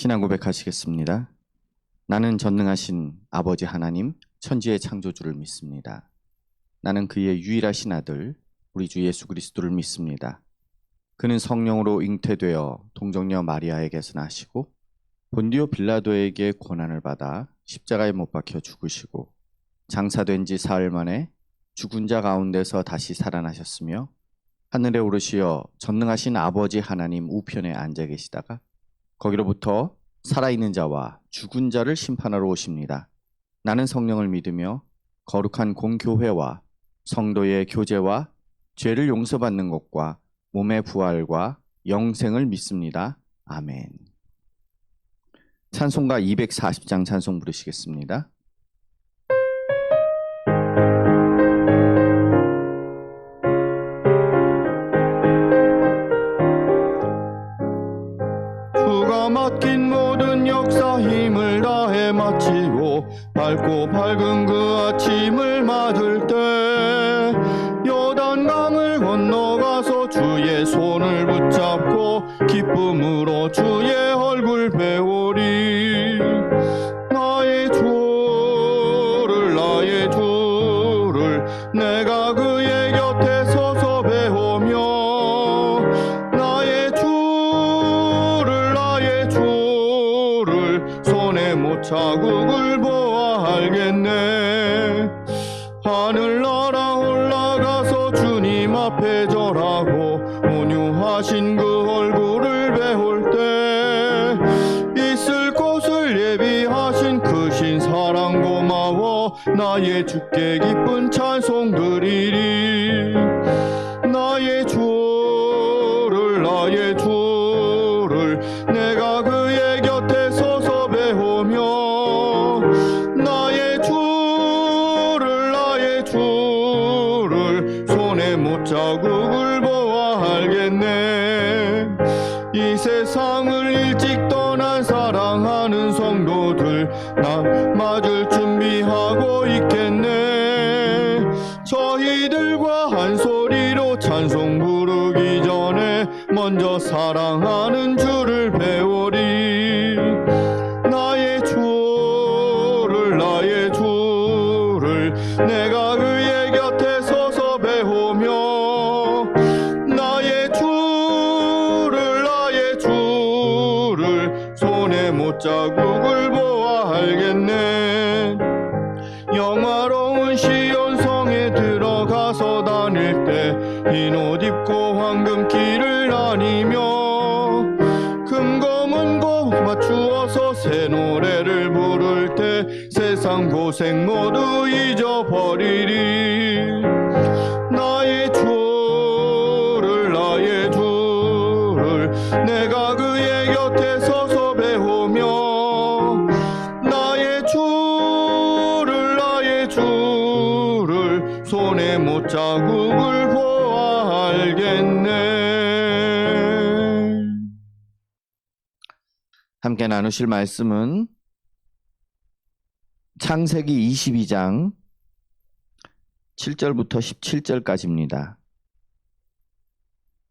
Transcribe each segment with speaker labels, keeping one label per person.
Speaker 1: 신앙 고백하시겠습니다. 나는 전능하신 아버지 하나님, 천지의 창조주를 믿습니다. 나는 그의 유일하신 아들, 우리 주 예수 그리스도를 믿습니다. 그는 성령으로 잉태되어 동정녀 마리아에게서 나시고 본디오 빌라도에게 고난을 받아 십자가에 못 박혀 죽으시고 장사된 지 사흘 만에 죽은 자 가운데서 다시 살아나셨으며 하늘에 오르시어 전능하신 아버지 하나님 우편에 앉아 계시다가 거기로부터 살아있는 자와 죽은 자를 심판하러 오십니다. 나는 성령을 믿으며 거룩한 공교회와 성도의 교제와 죄를 용서받는 것과 몸의 부활과 영생을 믿습니다. 아멘. 찬송가 240장 찬송 부르시겠습니다. 주가 맡긴 모든 역사 힘을 다해 마치고 밝고 밝은 그 아침을 맞을 때 요단강을 건너가서 주의 손을 붙잡고 기쁨으로 주의 얼굴 배우리. 나의 주를 내가 그의 곁에 서서 배우며 나의 주를 손에 못 자국을 보아 알겠네. 하늘나라 올라가서 주님 앞에 절하고 온유하신 그 얼굴을 배울 때 있을 곳을 예비하신 크신 사랑 고마워 나의 주께 기쁜 찬송 드리리. 나의 주를 내가 그의 곁에 서서 배우며 나의 주를 손에 못 자국을 보아 알겠네. 이 세상을 일찍 떠난 사랑하는 성도들 나 맞을 준비하고 있겠네. 저희들과 한 소리로 찬송 부르기 전에 먼저 사랑하는 주를 배우리. 나의 주를 내가 그의 곁에 서서 배우며 나의 주를 손에 못 자국을 보아 알겠네. 영화로운 시온성에 들어가서 다닐 때 흰 옷 입고 황금길을 다니며 금고문고 맞추어서 새 노래를 부를 때 세상 고생 모두 잊어버리리. 나의 주를 내가 그의 곁에 서서 배우며 나의 주를 손에 못 자국을 보아 알겠네. 함께 나누실 말씀은 창세기 22장 7절부터 17절까지입니다.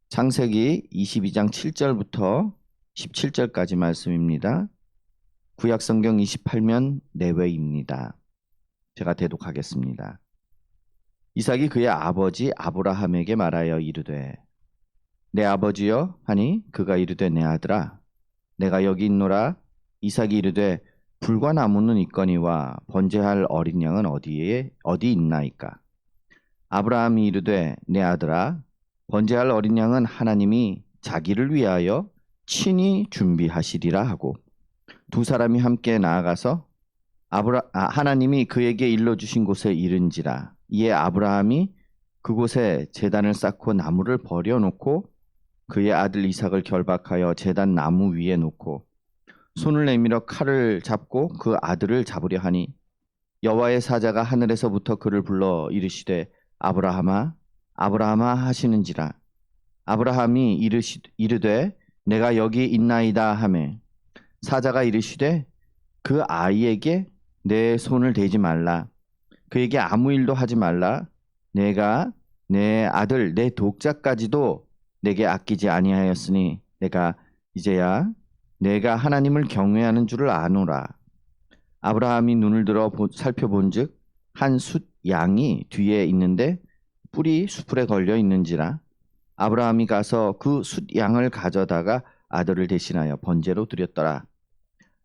Speaker 1: 창세기 22장 7절부터 17절까지 말씀입니다. 구약성경 28면 내외입니다. 제가 대독하겠습니다. 이삭이 그의 아버지 아브라함에게 말하여 이르되 내 아버지여 하니 그가 이르되 내 아들아 내가 여기 있노라. 이삭이 이르되 불과 나무는 있거니와 번제할 어린 양은 어디 있나이까. 아브라함이 이르되 내 아들아 번제할 어린 양은 하나님이 자기를 위하여 친히 준비하시리라 하고 두 사람이 함께 나아가서 하나님이 그에게 일러주신 곳에 이른지라. 이에 아브라함이 그곳에 제단을 쌓고 나무를 버려놓고 그의 아들 이삭을 결박하여 제단 나무 위에 놓고 손을 내밀어 칼을 잡고 그 아들을 잡으려 하니 여호와의 사자가 하늘에서부터 그를 불러 이르시되 아브라함아 아브라함아 하시는지라. 아브라함이 이르되 내가 여기 있나이다 하매 사자가 이르시되 그 아이에게 내 손을 대지 말라. 그에게 아무 일도 하지 말라. 내가 내 아들 내 독자까지도 내게 아끼지 아니하였으니 내가 이제야 내가 하나님을 경외하는 줄을 아노라. 아브라함이 눈을 들어 살펴본즉 한 숫 양이 뒤에 있는데 뿔이 수풀에 걸려 있는지라. 아브라함이 가서 그 숫 양을 가져다가 아들을 대신하여 번제로 드렸더라.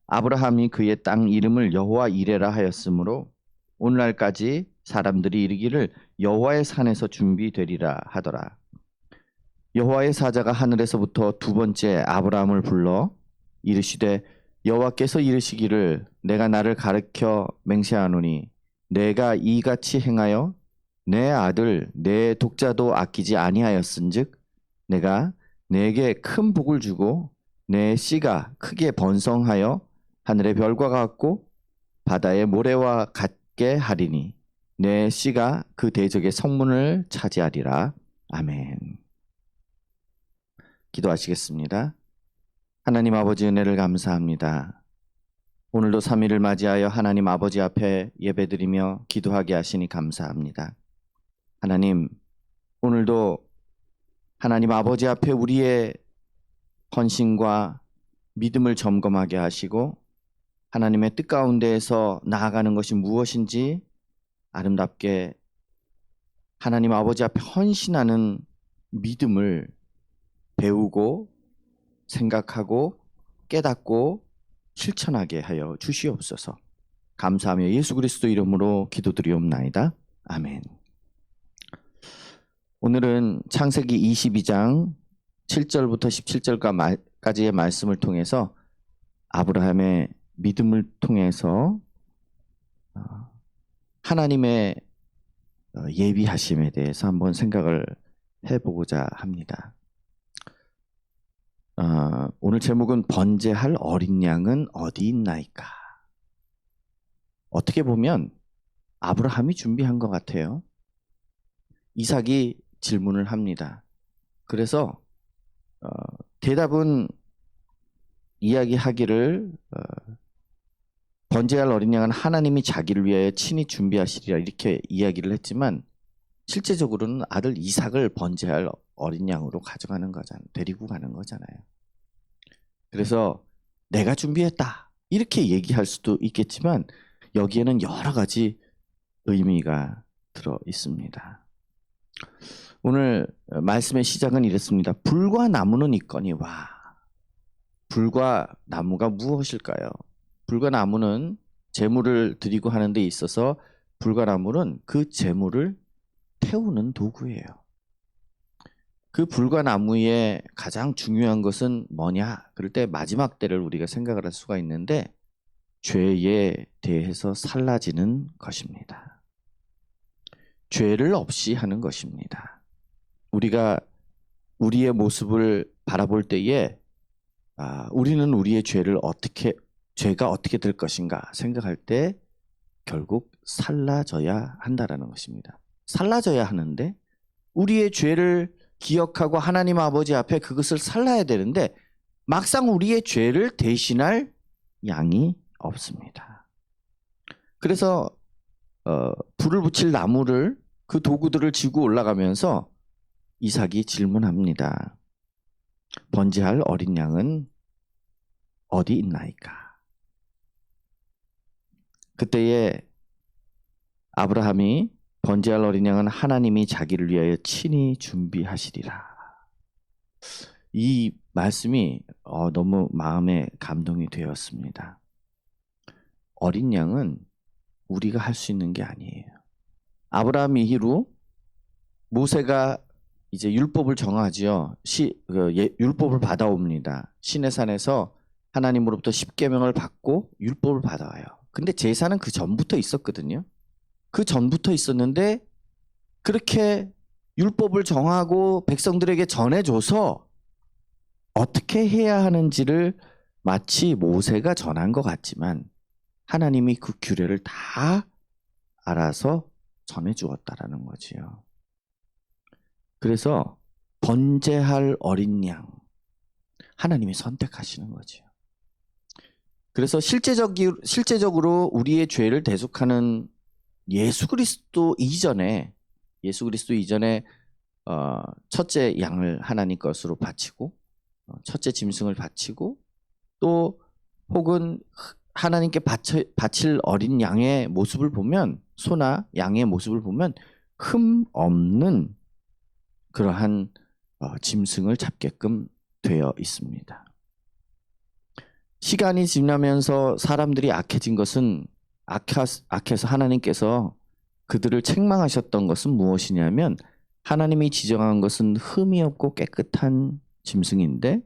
Speaker 1: 아브라함이 그의 땅 이름을 여호와 이레라 하였으므로 오늘날까지 사람들이 이르기를 여호와의 산에서 준비되리라 하더라. 여호와의 사자가 하늘에서부터 두 번째 아브라함을 불러 이르시되 여호와께서 이르시기를 내가 나를 가르쳐 맹세하노니 내가 이같이 행하여 내 아들 내 독자도 아끼지 아니하였은즉 내가 내게 큰 복을 주고 내 씨가 크게 번성하여 하늘의 별과 같고 바다의 모래와 같게 하리니 내 씨가 그 대적의 성문을 차지하리라. 아멘. 기도하시겠습니다. 하나님 아버지 은혜를 감사합니다. 오늘도 3일을 맞이하여 하나님 아버지 앞에 예배드리며 기도하게 하시니 감사합니다. 하나님, 오늘도 하나님 아버지 앞에 우리의 헌신과 믿음을 점검하게 하시고 하나님의 뜻 가운데에서 나아가는 것이 무엇인지 아름답게 하나님 아버지 앞에 헌신하는 믿음을 배우고 생각하고 깨닫고 실천하게 하여 주시옵소서. 감사하며 예수 그리스도 이름으로 기도드리옵나이다. 아멘. 오늘은 창세기 22장 7절부터 17절까지의 말씀을 통해서 아브라함의 믿음을 통해서 하나님의 예비하심에 대해서 한번 생각을 해보고자 합니다. 오늘 제목은 번제할 어린 양은 어디 있나이까. 어떻게 보면 아브라함이 준비한 것 같아요. 이삭이 질문을 합니다. 그래서 대답은 이야기하기를 번제할 어린 양은 하나님이 자기를 위하여 친히 준비하시리라 이렇게 이야기를 했지만 실제적으로는 아들 이삭을 번제할 어린 양으로 가져가는 거잖아요. 데리고 가는 거잖아요. 그래서 내가 준비했다 이렇게 얘기할 수도 있겠지만 여기에는 여러 가지 의미가 들어 있습니다. 오늘 말씀의 시작은 이랬습니다. 불과 나무는 있거니와. 불과 나무가 무엇일까요? 불과 나무는 제물을 드리고 하는 데 있어서 불과 나무는 그 제물을 태우는 도구예요. 그 불과 나무의 가장 중요한 것은 뭐냐? 그럴 때 마지막 때를 우리가 생각을 할 수가 있는데 죄에 대해서 살라지는 것입니다. 죄를 없이 하는 것입니다. 우리가 우리의 모습을 바라볼 때에 우리는 우리의 죄가 어떻게 될 것인가 생각할 때 결국 살라져야 한다라는 것입니다. 살라져야 하는데 우리의 죄를 기억하고 하나님 아버지 앞에 그것을 살라야 되는데 막상 우리의 죄를 대신할 양이 없습니다. 그래서 불을 붙일 나무를 그 도구들을 지고 올라가면서 이삭이 질문합니다. 번제할 어린 양은 어디 있나이까? 그때에 아브라함이 번제할 어린 양은 하나님이 자기를 위하여 친히 준비하시리라. 이 말씀이 너무 마음에 감동이 되었습니다. 어린 양은 우리가 할 수 있는 게 아니에요. 아브라함 이후로 모세가 이제 율법을 정하지요. 율법을 받아옵니다. 시내산에서 하나님으로부터 십계명을 받고 율법을 받아와요. 근데 제사는 그 전부터 있었거든요. 그 전부터 있었는데 그렇게 율법을 정하고 백성들에게 전해줘서 어떻게 해야 하는지를 마치 모세가 전한 것 같지만 하나님이 그 규례를 다 알아서 전해주었다라는 거지요. 그래서 번제할 어린 양 하나님이 선택하시는 거죠. 그래서 실제적으로 우리의 죄를 대속하는 예수 그리스도 이전에 첫째 양을 하나님 것으로 바치고 첫째 짐승을 바치고 또 혹은 하나님께 바칠 어린 양의 모습을 보면, 소나 양의 모습을 보면 흠 없는 그러한 짐승을 잡게끔 되어 있습니다. 시간이 지나면서 사람들이 악해진 것은, 악해서 하나님께서 그들을 책망하셨던 것은 무엇이냐면, 하나님이 지정한 것은 흠이 없고 깨끗한 짐승인데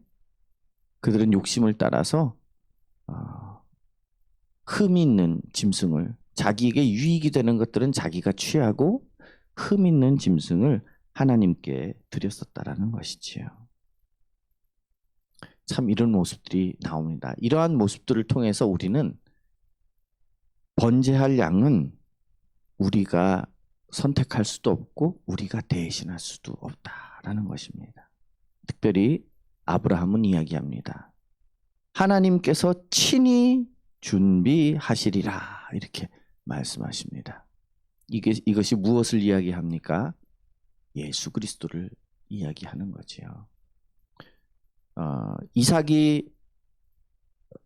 Speaker 1: 그들은 욕심을 따라서 흠이 있는 짐승을, 자기에게 유익이 되는 것들은 자기가 취하고 흠 있는 짐승을 하나님께 드렸었다라는 것이지요. 참 이런 모습들이 나옵니다. 이러한 모습들을 통해서 우리는 번제할 양은 우리가 선택할 수도 없고 우리가 대신할 수도 없다라는 것입니다. 특별히 아브라함은 이야기합니다. 하나님께서 친히 준비하시리라 이렇게 말씀하십니다. 이것이 무엇을 이야기합니까? 예수 그리스도를 이야기하는 거지요. 이삭이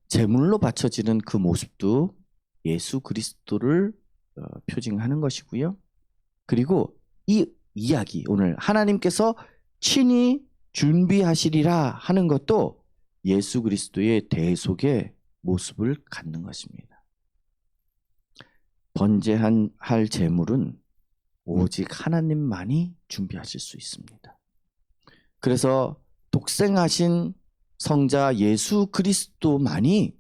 Speaker 1: 제물로 바쳐지는 그 모습도 예수 그리스도를 표징하는 것이고요. 그리고 이 이야기, 오늘 하나님께서 친히 준비하시리라 하는 것도 예수 그리스도의 대속의 모습을 갖는 것입니다. 번제할 제물은 오직 하나님만이 준비하실 수 있습니다. 그래서 독생하신 성자 예수 그리스도만이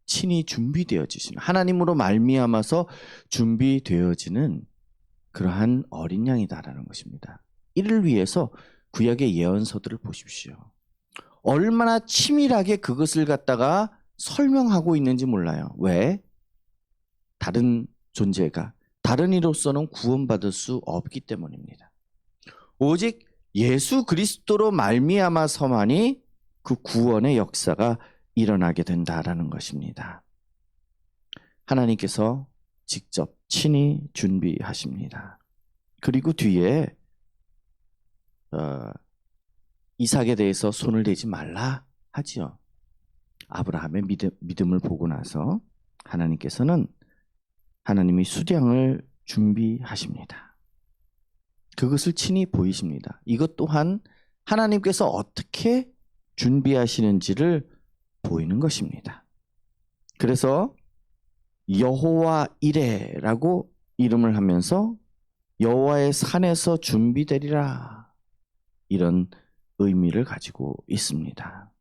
Speaker 1: 친히 준비되어지시는, 하나님으로 말미암아서 준비되어지는 그러한 어린 양이다라는 것입니다. 이를 위해서 구약의 예언서들을 보십시오. 얼마나 치밀하게 그것을 갖다가 설명하고 있는지 몰라요. 왜? 다른 존재가, 다른 이로서는 구원받을 수 없기 때문입니다. 오직 예수 그리스도로 말미암아서만이 그 구원의 역사가 일어나게 된다라는 것입니다. 하나님께서 직접 친히 준비하십니다. 그리고 뒤에 이삭에 대해서 손을 대지 말라 하지요. 아브라함의 믿음을 보고 나서 하나님께서는 하나님이 수량을 준비하십니다. 그것을 친히 보이십니다. 이것 또한 하나님께서 어떻게 준비하시는지를 보이는 것입니다. 그래서 여호와 이레라고 이름을 하면서 여호와의 산에서 준비되리라, 이런 의미를 가지고 있습니다.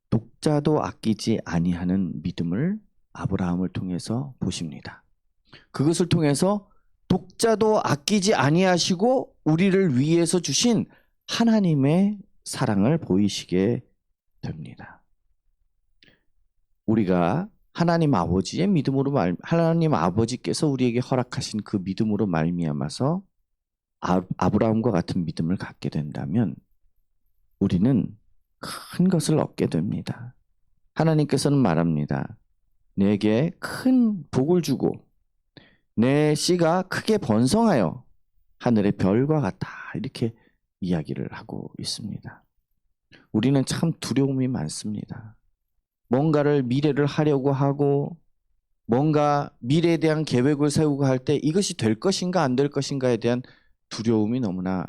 Speaker 1: 독자도 아끼지 아니하는 믿음을 아브라함을 통해서 보십니다. 그것을 통해서 독자도 아끼지 아니하시고 우리를 위해서 주신 하나님의 사랑을 보이시게 됩니다. 우리가 하나님 아버지의 믿음으로 하나님 아버지께서 우리에게 허락하신 그 믿음으로 말미암아서 아브라함과 같은 믿음을 갖게 된다면 우리는 큰 것을 얻게 됩니다. 하나님께서는 말합니다. 내게 큰 복을 주고 내 씨가 크게 번성하여 하늘의 별과 같다, 이렇게 이야기를 하고 있습니다. 우리는 참 두려움이 많습니다. 뭔가를 미래를 하려고 하고 뭔가 미래에 대한 계획을 세우고 할 때 이것이 될 것인가 안 될 것인가에 대한 두려움이 너무나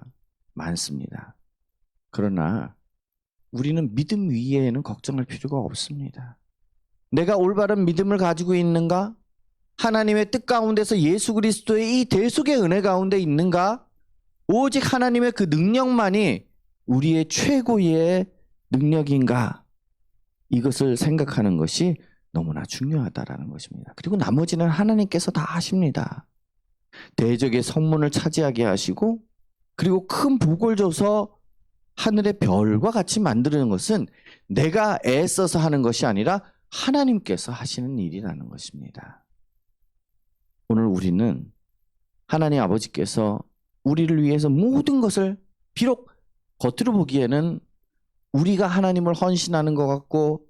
Speaker 1: 많습니다. 그러나 우리는 믿음 위에는 걱정할 필요가 없습니다. 내가 올바른 믿음을 가지고 있는가? 하나님의 뜻 가운데서 예수 그리스도의 이 대속의 은혜 가운데 있는가? 오직 하나님의 그 능력만이 우리의 최고의 능력인가? 이것을 생각하는 것이 너무나 중요하다라는 것입니다. 그리고 나머지는 하나님께서 다 하십니다. 대적의 성문을 차지하게 하시고 그리고 큰 복을 줘서 하늘의 별과 같이 만드는 것은 내가 애써서 하는 것이 아니라 하나님께서 하시는 일이라는 것입니다. 오늘 우리는 하나님 아버지께서 우리를 위해서 모든 것을, 비록 겉으로 보기에는 우리가 하나님을 헌신하는 것 같고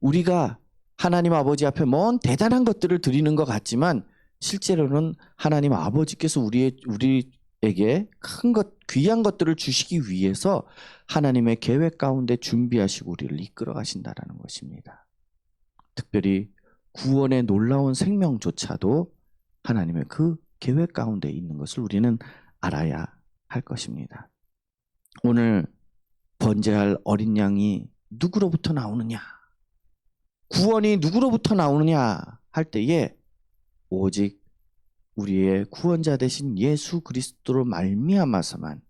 Speaker 1: 우리가 하나님 아버지 앞에 뭔 대단한 것들을 드리는 것 같지만 실제로는 하나님 아버지께서 우리 에게 큰 것, 귀한 것들을 주시기 위해서 하나님의 계획 가운데 준비하시고 우리를 이끌어 가신다라는 것입니다. 특별히 구원의 놀라운 생명조차도 하나님의 그 계획 가운데 있는 것을 우리는 알아야 할 것입니다. 오늘 번제할 어린 양이 누구로부터 나오느냐? 구원이 누구로부터 나오느냐 할 때에 오직 우리의 구원자 되신 예수 그리스도로 말미암아서만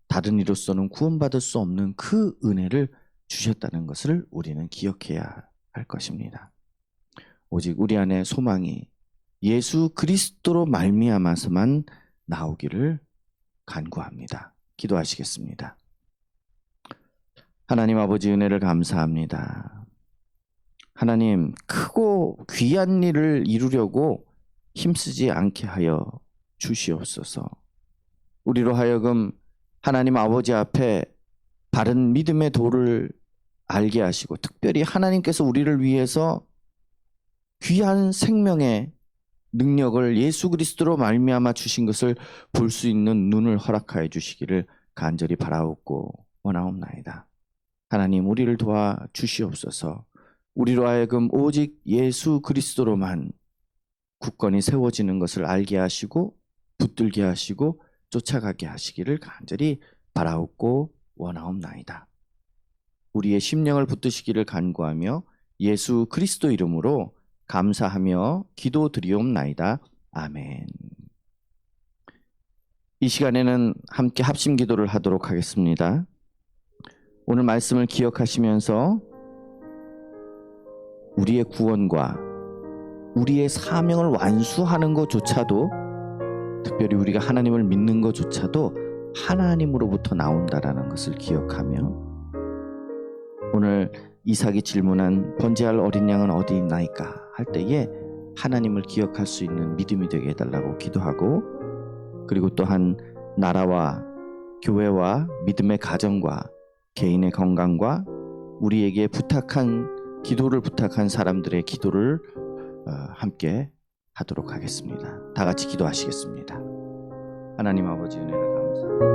Speaker 1: 다른 이로서는 구원받을 수 없는 그 은혜를 주셨다는 것을 우리는 기억해야 할 것입니다. 오직 우리 안에 소망이 예수 그리스도로 말미암아서만 나오기를 간구합니다. 기도하시겠습니다. 하나님 아버지 은혜를 감사합니다. 하나님 크고 귀한 일을 이루려고 힘쓰지 않게 하여 주시옵소서. 우리로 하여금 하나님 아버지 앞에 바른 믿음의 도를 알게 하시고 특별히 하나님께서 우리를 위해서 귀한 생명의 능력을 예수 그리스도로 말미암아 주신 것을 볼 수 있는 눈을 허락하여 주시기를 간절히 바라옵고 원하옵나이다. 하나님 우리를 도와 주시옵소서. 우리로 하여금 오직 예수 그리스도로만 굳건히 세워지는 것을 알게 하시고 붙들게 하시고 쫓아가게 하시기를 간절히 바라옵고 원하옵나이다. 우리의 심령을 붙드시기를 간구하며 예수 그리스도 이름으로 감사하며 기도드리옵나이다. 아멘. 이 시간에는 함께 합심 기도를 하도록 하겠습니다. 오늘 말씀을 기억하시면서 우리의 구원과 우리의 사명을 완수하는 것조차도 특별히 우리가 하나님을 믿는 것조차도 하나님으로부터 나온다라는 것을 기억하며 오늘 이삭이 질문한 번제할 어린 양은 어디 있나이까 할 때에 하나님을 기억할 수 있는 믿음이 되게 해달라고 기도하고 그리고 또한 나라와 교회와 믿음의 가정과 개인의 건강과 우리에게 기도를 부탁한 사람들의 기도를 함께 하도록 하겠습니다. 다 같이 기도하시겠습니다. 하나님 아버지 은혜를 감사합니다.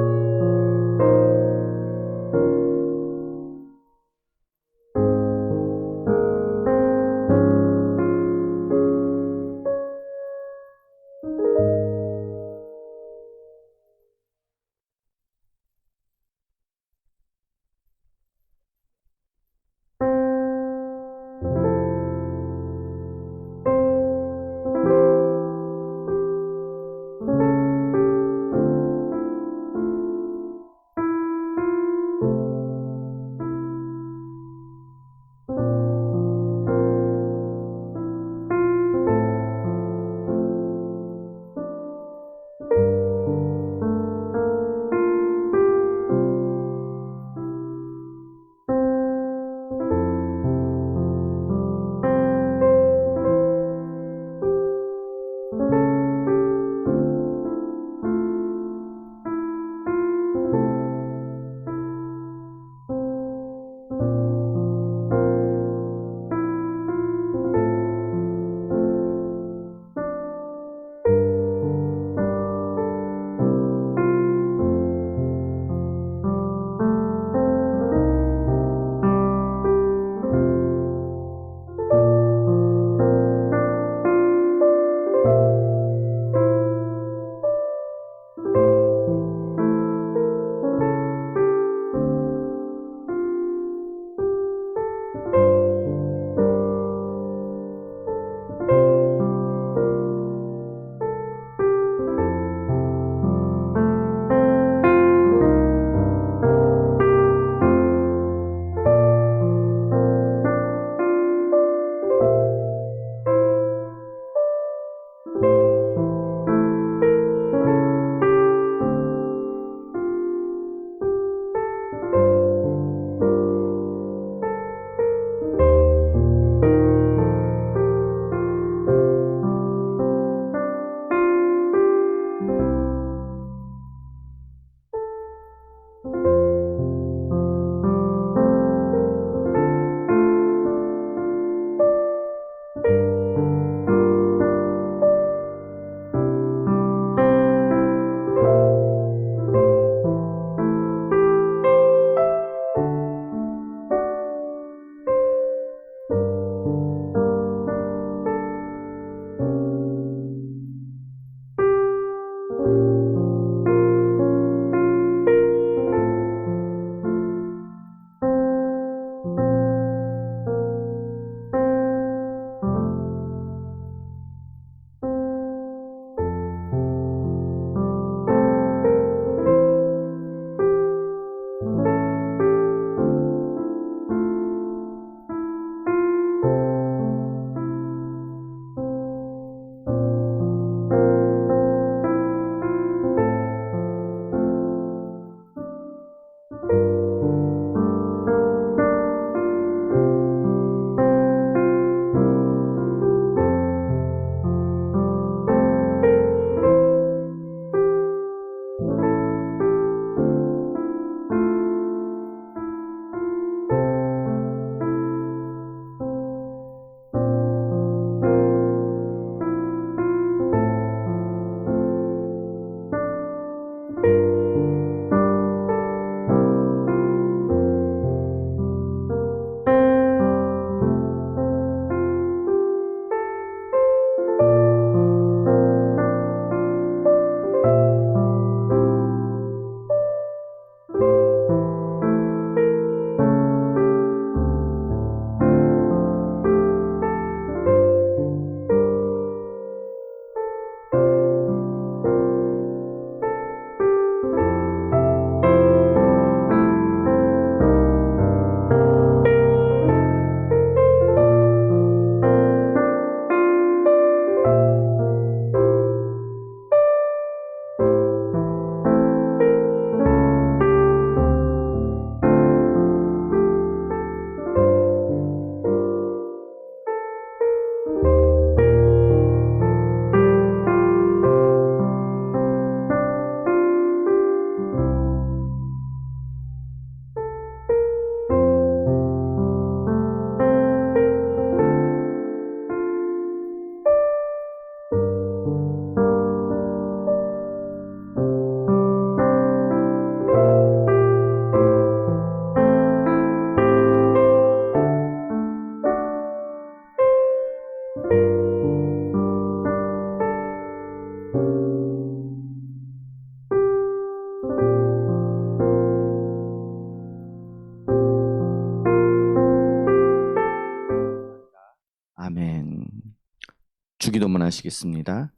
Speaker 1: 주기도문 하시겠습니다.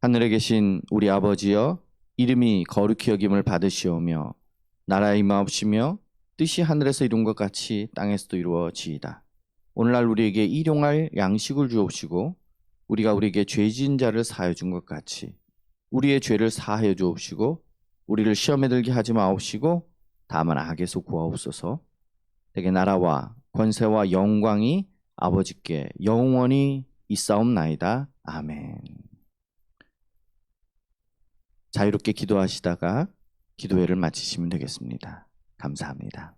Speaker 1: 하늘에 계신 우리 아버지여, 이름이 거룩히 여김을 받으시오며 나라의 임하옵시며 뜻이 하늘에서 이룬 것 같이 땅에서도 이루어지이다. 오늘날 우리에게 일용할 양식을 주옵시고 우리가 우리에게 죄 지은 자를 사하여 준 것 같이 우리의 죄를 사하여 주옵시고 우리를 시험에 들게 하지 마옵시고 다만 악에서 구하옵소서. 되게 나라와 권세와 영광이 아버지께 영원히 있사옵나이다. 아멘. 자유롭게 기도하시다가 기도회를 마치시면 되겠습니다. 감사합니다.